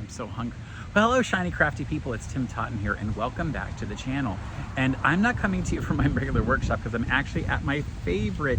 I'm so hungry. Well, hello, Shiny Crafty People. It's Tim Totten here, and welcome back to the channel. And I'm not coming to you from my regular workshop because I'm actually at my favorite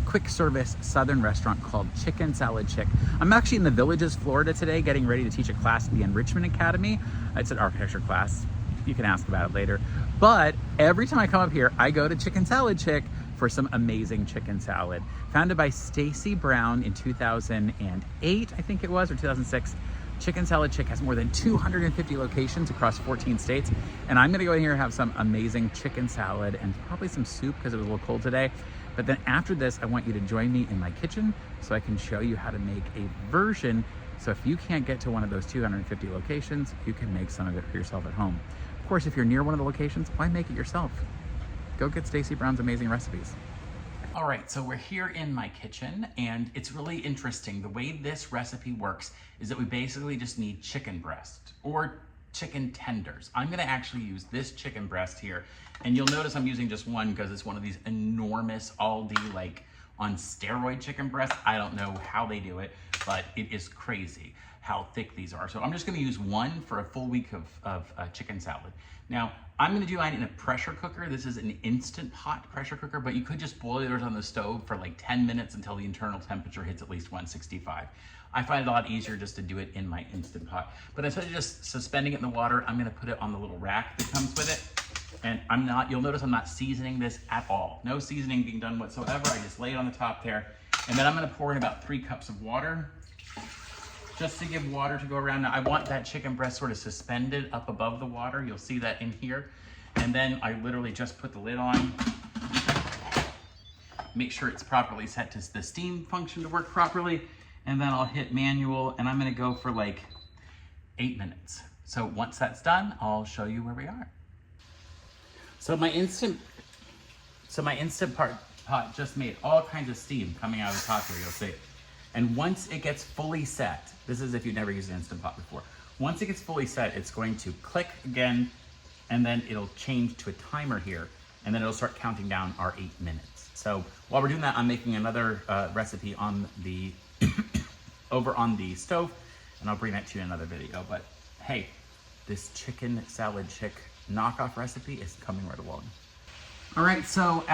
quick service Southern restaurant called Chicken Salad Chick. I'm actually in the Villages, Florida today, getting ready to teach a class at the Enrichment Academy. It's an architecture class. You can ask about it later. But every time I come up here, I go to Chicken Salad Chick for some amazing chicken salad. Founded by Stacy Brown in 2008, I think it was, or 2006. Chicken Salad Chick has more than 250 locations across 14 states. And I'm gonna go in here and have some amazing chicken salad and probably some soup because it was a little cold today. But then after this, I want you to join me in my kitchen so I can show you how to make a version. So if you can't get to one of those 250 locations, you can make some of it for yourself at home. Of course, if you're near one of the locations, why make it yourself? Go get Stacy Brown's amazing recipes. All right, so we're here in my kitchen, and it's really interesting. The way this recipe works is that we basically just need chicken breast or chicken tenders. I'm gonna actually use this chicken breast here, and you'll notice I'm using just one because it's one of these enormous Aldi, like on steroid chicken breasts. I don't know how they do it, but it is crazy how thick these are. So I'm just gonna use one for a full week of chicken salad. Now, I'm gonna do mine in a pressure cooker. This is an Instant Pot pressure cooker, but you could just boil yours on the stove for like 10 minutes until the internal temperature hits at least 165. I find it a lot easier just to do it in my Instant Pot. But instead of just suspending it in the water, I'm gonna put it on the little rack that comes with it. And you'll notice I'm not seasoning this at all. No seasoning being done whatsoever. I just lay it on the top there. And then I'm gonna pour in about 3 cups of water, just to give water to go around. Now I want that chicken breast sort of suspended up above the water. You'll see that in here. And then I literally just put the lid on, make sure it's properly set to the steam function to work properly. And then I'll hit manual, and I'm gonna go for like 8 minutes. So once that's done, I'll show you where we are. So my Instant Pot just made all kinds of steam coming out of the top here, you'll see. And once it gets fully set, this is if you've never used an Instant Pot before. Once it gets fully set, it's going to click again, and then it'll change to a timer here, and then it'll start counting down our 8 minutes. So while we're doing that, I'm making another recipe on the over on the stove, and I'll bring that to you in another video. But hey, this Chicken Salad Chick knockoff recipe is coming right along. All right, so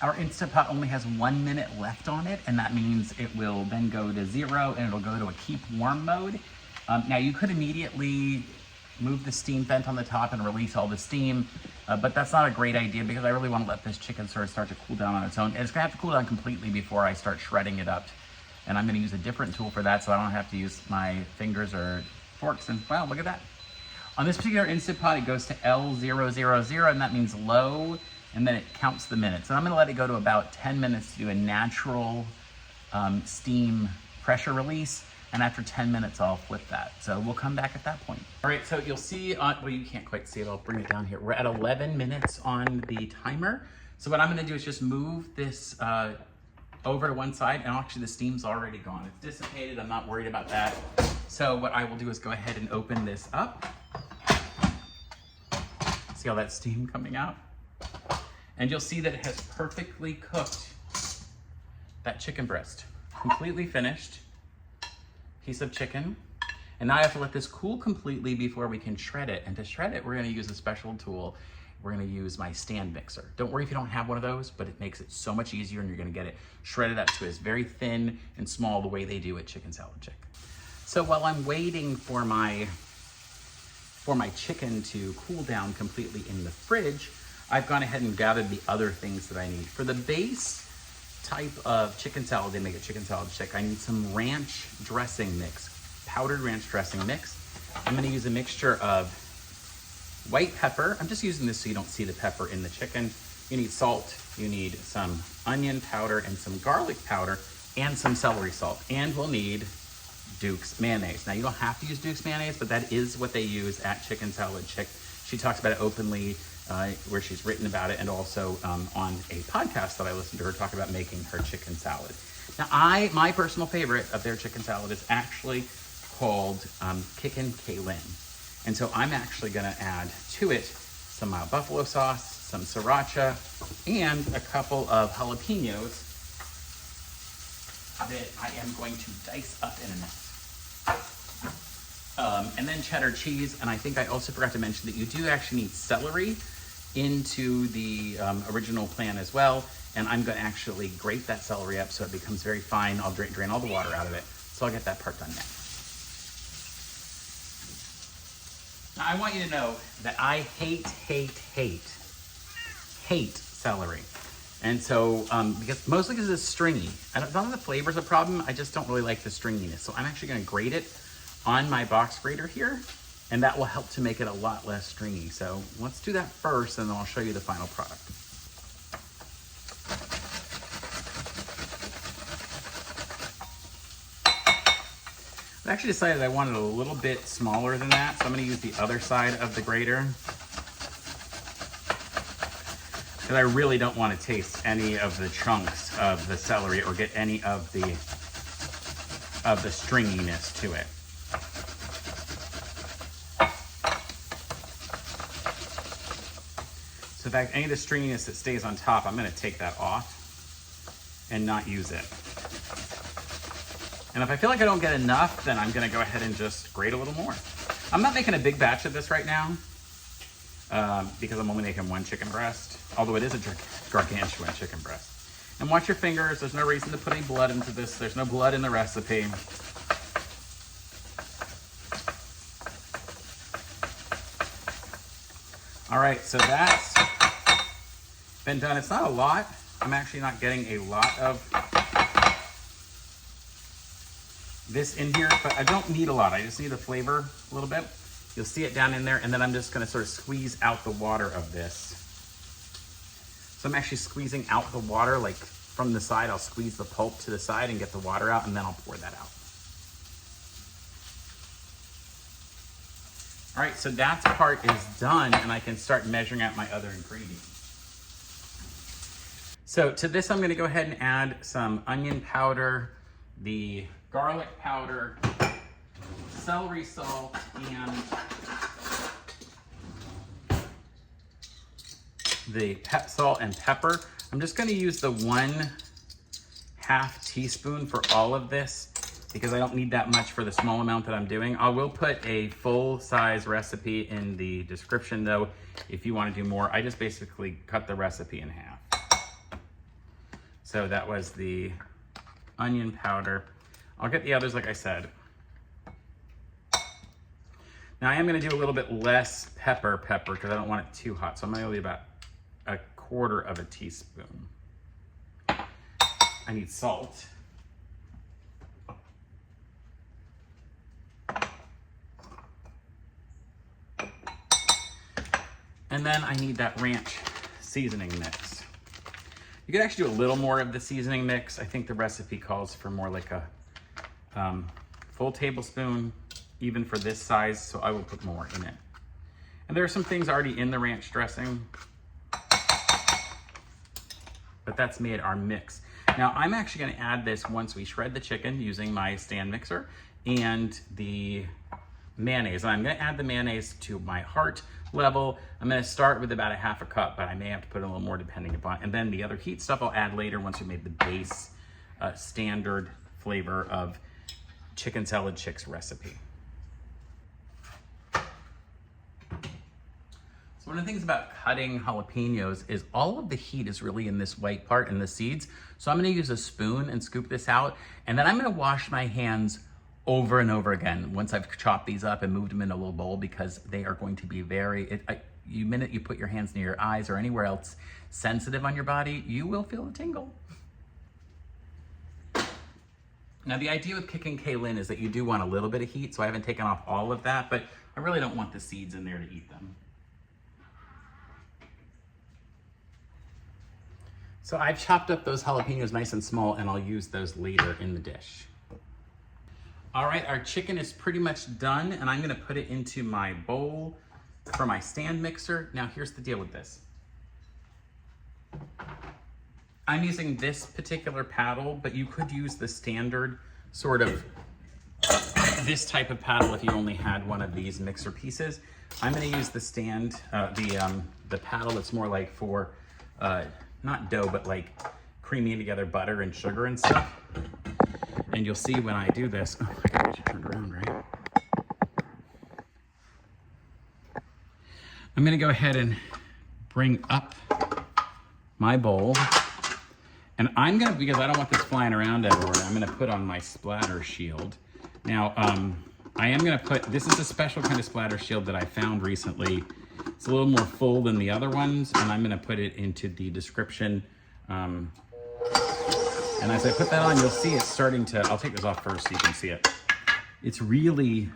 our Instant Pot only has 1 minute left on it, and that means it will then go to 0 and it'll go to a keep warm mode. Now you could immediately move the steam vent on the top and release all the steam, but that's not a great idea because I really want to let this chicken sort of start to cool down on its own. And it's gonna have to cool down completely before I start shredding it up. And I'm gonna use a different tool for that so I don't have to use my fingers or forks. And wow, look at that. On this particular Instant Pot, it goes to L000, and that means low, and then it counts the minutes. And I'm gonna let it go to about 10 minutes to do a natural steam pressure release. And after 10 minutes, I'll flip that. So we'll come back at that point. All right, so you'll see, well, you can't quite see it. I'll bring it down here. We're at 11 minutes on the timer. So what I'm gonna do is just move this over to one side, and actually the steam's already gone. It's dissipated, I'm not worried about that. So what I will do is go ahead and open this up. See all that steam coming out? And you'll see that it has perfectly cooked that chicken breast. Completely finished piece of chicken. And now I have to let this cool completely before we can shred it. And to shred it, we're gonna use a special tool. We're gonna use my stand mixer. Don't worry if you don't have one of those, but it makes it so much easier, and you're gonna get it shredded up to as very thin and small the way they do at Chicken Salad Chick. So while I'm waiting for my chicken to cool down completely in the fridge, I've gone ahead and gathered the other things that I need. For the base type of chicken salad, they make a Chicken Salad Chick, I need some ranch dressing mix, powdered ranch dressing mix. I'm gonna use a mixture of white pepper. I'm just using this so you don't see the pepper in the chicken. You need salt, you need some onion powder and some garlic powder and some celery salt. And we'll need Duke's mayonnaise. Now you don't have to use Duke's mayonnaise, but that is what they use at Chicken Salad Chick. She talks about it openly where she's written about it, and also on a podcast that I listened to her talk about making her chicken salad. Now my personal favorite of their chicken salad is actually called Kickin Kay Lynne. And so I'm actually gonna add to it some buffalo sauce, some sriracha, and a couple of jalapenos that I am going to dice up in a minute. And then cheddar cheese, and I think I also forgot to mention that you do actually need celery into the original plan as well, and I'm going to actually grate that celery up so it becomes very fine. I'll drain all the water out of it, so I'll get that part done next. Now, I want you to know that I hate celery. And so, mostly because it's stringy. I don't know if the flavor's a problem, I just don't really like the stringiness. So I'm actually gonna grate it on my box grater here, and that will help to make it a lot less stringy. So let's do that first, and then I'll show you the final product. I actually decided I wanted a little bit smaller than that, so I'm gonna use the other side of the grater. Because I really don't want to taste any of the chunks of the celery or get any of the stringiness to it. So in fact, any of the stringiness that stays on top, I'm going to take that off and not use it. And if I feel like I don't get enough, then I'm going to go ahead and just grate a little more. I'm not making a big batch of this right now because I'm only making one chicken breast, although it is a gargantuan chicken breast. And watch your fingers. There's no reason to put any blood into this. There's no blood in the recipe. All right, so that's been done. It's not a lot. I'm actually not getting a lot of this in here, but I don't need a lot. I just need the flavor a little bit. You'll see it down in there, and then I'm just gonna sort of squeeze out the water of this. So I'm actually squeezing out the water, like from the side. I'll squeeze the pulp to the side and get the water out, and then I'll pour that out. All right, so that part is done, and I can start measuring out my other ingredients. So to this, I'm gonna go ahead and add some onion powder, the garlic powder, celery salt, and the salt and pepper. I'm just gonna use the 1/2 teaspoon for all of this because I don't need that much for the small amount that I'm doing. I will put a full-size recipe in the description though, if you wanna do more. I just basically cut the recipe in half. So that was the onion powder. I'll get the others like I said. Now I am gonna do a little bit less pepper because I don't want it too hot. So I'm gonna do about 1/4 teaspoon. I need salt. And then I need that ranch seasoning mix. You could actually do a little more of the seasoning mix. I think the recipe calls for more like a full tablespoon, even for this size, so I will put more in it. And there are some things already in the ranch dressing, but that's made our mix. Now I'm actually gonna add this once we shred the chicken using my stand mixer and the mayonnaise. And I'm gonna add the mayonnaise to my heart level. I'm gonna start with about 1/2 cup, but I may have to put a little more depending upon, and then the other heat stuff I'll add later once we made the base standard flavor of chicken salad chicks recipe. So one of the things about cutting jalapenos is all of the heat is really in this white part in the seeds. So I'm gonna use a spoon and scoop this out, and then I'm gonna wash my hands over and over again once I've chopped these up and moved them in a little bowl, because they are going to be the minute you put your hands near your eyes or anywhere else sensitive on your body, you will feel a tingle. Now the idea with Kickin Kay Lynne is that you do want a little bit of heat, so I haven't taken off all of that, but I really don't want the seeds in there to eat them. So I've chopped up those jalapenos nice and small, and I'll use those later in the dish. All right, our chicken is pretty much done, and I'm gonna put it into my bowl for my stand mixer. Now here's the deal with this. I'm using this particular paddle, but you could use the standard sort of this type of paddle if you only had one of these mixer pieces. I'm gonna use the stand, the paddle that's more like for, not dough, but like creaming together butter and sugar and stuff. And you'll see when I do this, oh, I gotta get you turned around, right? I'm gonna go ahead and bring up my bowl. And I'm gonna, because I don't want this flying around everywhere, I'm gonna put on my splatter shield. Now, I am gonna put, this is a special kind of splatter shield that I found recently. It's a little more full than the other ones, and I'm gonna put it into the description. And as I put that on, you'll see it's starting to, I'll take this off first so you can see it. It's really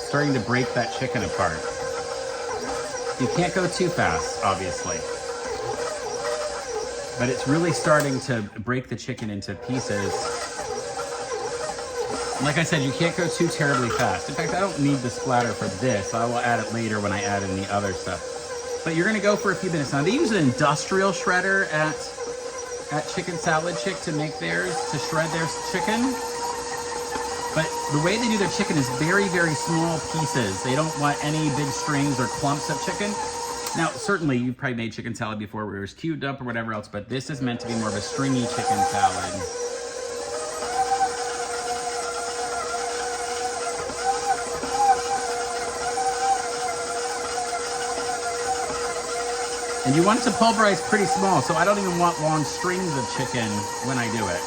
starting to break that chicken apart. You can't go too fast, obviously. But it's really starting to break the chicken into pieces. Like I said, you can't go too terribly fast. In fact, I don't need the splatter for this. I will add it later when I add in the other stuff. But you're gonna go for a few minutes. Now they use an industrial shredder at Chicken Salad Chick to make theirs, to shred their chicken. But the way they do their chicken is very, very small pieces. They don't want any big strings or clumps of chicken. Now, certainly you've probably made chicken salad before where it was cubed up or whatever else, but this is meant to be more of a stringy chicken salad. And you want it to pulverize pretty small, so I don't even want long strings of chicken when I do it.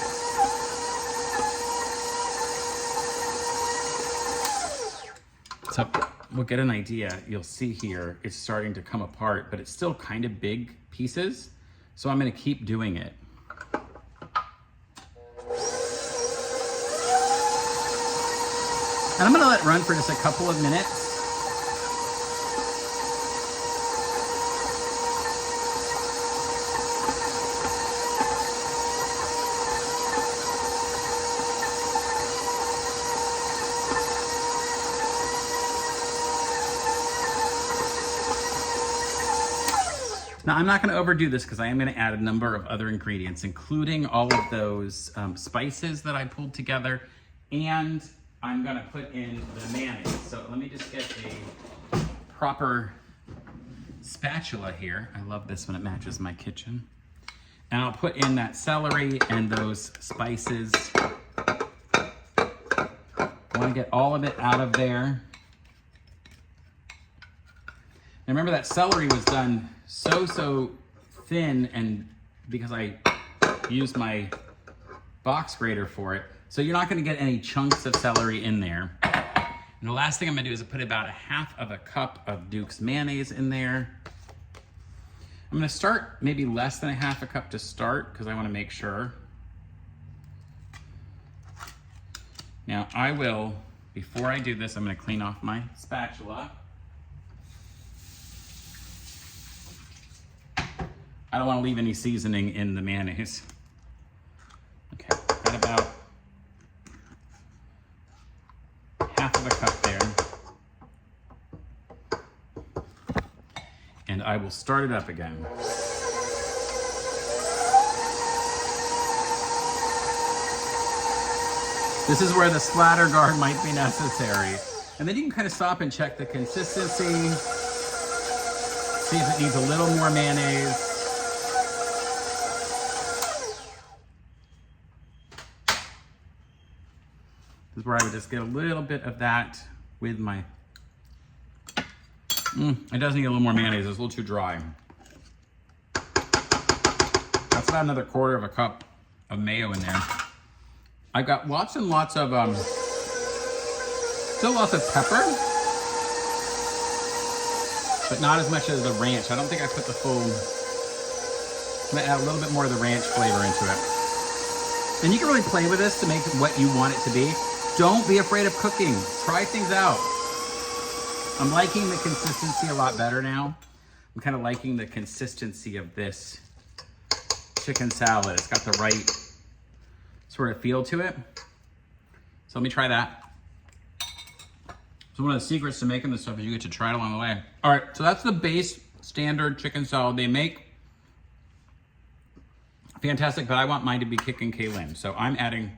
So we'll get an idea. You'll see here, it's starting to come apart, but it's still kind of big pieces. So I'm gonna keep doing it. And I'm gonna let it run for just a couple of minutes. Now, I'm not gonna overdo this because I am gonna add a number of other ingredients, including all of those spices that I pulled together, and I'm gonna put in the mayonnaise. So let me just get a proper spatula here. I love this when it matches my kitchen. And I'll put in that celery and those spices. I wanna get all of it out of there. And remember that celery was done so thin, and because I used my box grater for it, so you're not gonna get any chunks of celery in there. And the last thing I'm gonna do is put about a half of a cup of Duke's mayonnaise in there. I'm gonna start maybe less than a half a cup to start because I wanna make sure. Now I will, before I do this, I'm gonna clean off my spatula. I don't want to leave any seasoning in the mayonnaise. Okay, got about half of a cup there. And I will start it up again. This is where the splatter guard might be necessary. And then you can kind of stop and check the consistency. See if it needs a little more mayonnaise. This is where I would just get a little bit of that with my, it does need a little more mayonnaise, it's a little too dry. That's about another quarter of a cup of mayo in there. I've got lots and lots of, still lots of pepper, but not as much as the ranch. I don't think I put the full, I'm gonna add a little bit more of the ranch flavor into it. And you can really play with this to make it what you want it to be. Don't be afraid of cooking. Try things out. I'm liking the consistency a lot better now. I'm kind of liking the consistency of this chicken salad. It's got the right sort of feel to it. So let me try that. So one of the secrets to making this stuff is you get to try it along the way. All right, so that's the base standard chicken salad they make. Fantastic, but I want mine to be Kickin Kay Lynne. So I'm adding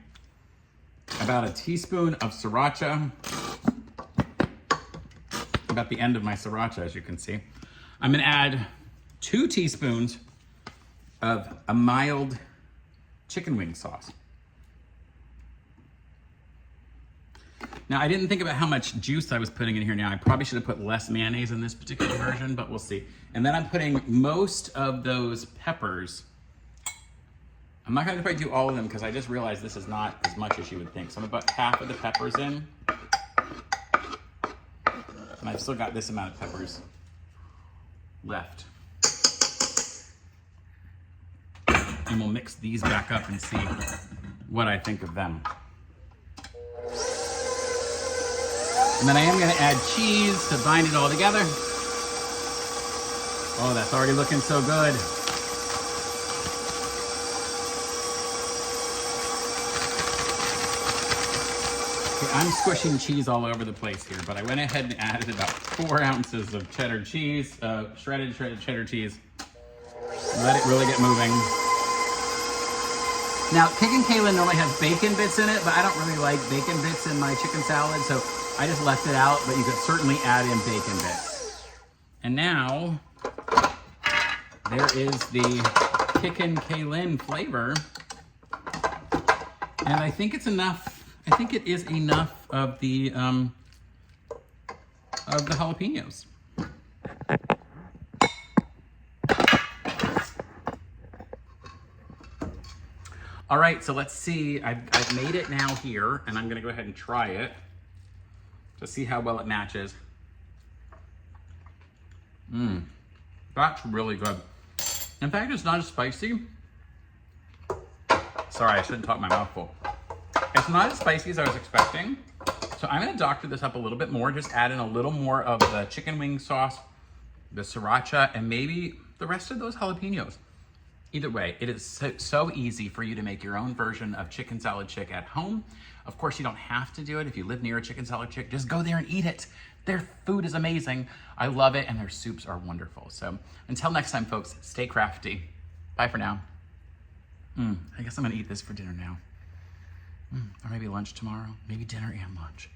about a teaspoon of sriracha. About the end of my sriracha, as you can see. I'm gonna add 2 teaspoons of a mild chicken wing sauce. Now, I didn't think about how much juice I was putting in here now. I probably should have put less mayonnaise in this particular version, but we'll see. And then I'm putting most of those peppers. I'm not gonna probably do all of them because I just realized this is not as much as you would think. So I'm gonna put half of the peppers in. And I've still got this amount of peppers left. And we'll mix these back up and see what I think of them. And then I am gonna add cheese to bind it all together. Oh, that's already looking so good. Okay, I'm squishing cheese all over the place here, but I went ahead and added about 4 ounces of cheddar cheese, shredded cheddar cheese. Let it really get moving. Now, Kickin Kay Lynne normally has bacon bits in it, but I don't really like bacon bits in my chicken salad, so I just left it out, but you could certainly add in bacon bits. And now, there is the Kickin Kay Lynne flavor. And I think it's enough, I think it is enough of the jalapenos. All right, so let's see. I've made it now here, and I'm gonna go ahead and try it to see how well it matches. That's really good. In fact, it's not as spicy. Sorry, I shouldn't talk my mouth full. It's not as spicy as I was expecting. So I'm gonna doctor this up a little bit more, just add in a little more of the chicken wing sauce, the sriracha, and maybe the rest of those jalapenos. Either way, it is so easy for you to make your own version of chicken salad chick at home. Of course, you don't have to do it. If you live near a chicken salad chick, just go there and eat it. Their food is amazing. I love it, and their soups are wonderful. So until next time, folks, stay crafty. Bye for now. I guess I'm gonna eat this for dinner now. Or maybe lunch tomorrow. Maybe dinner and lunch.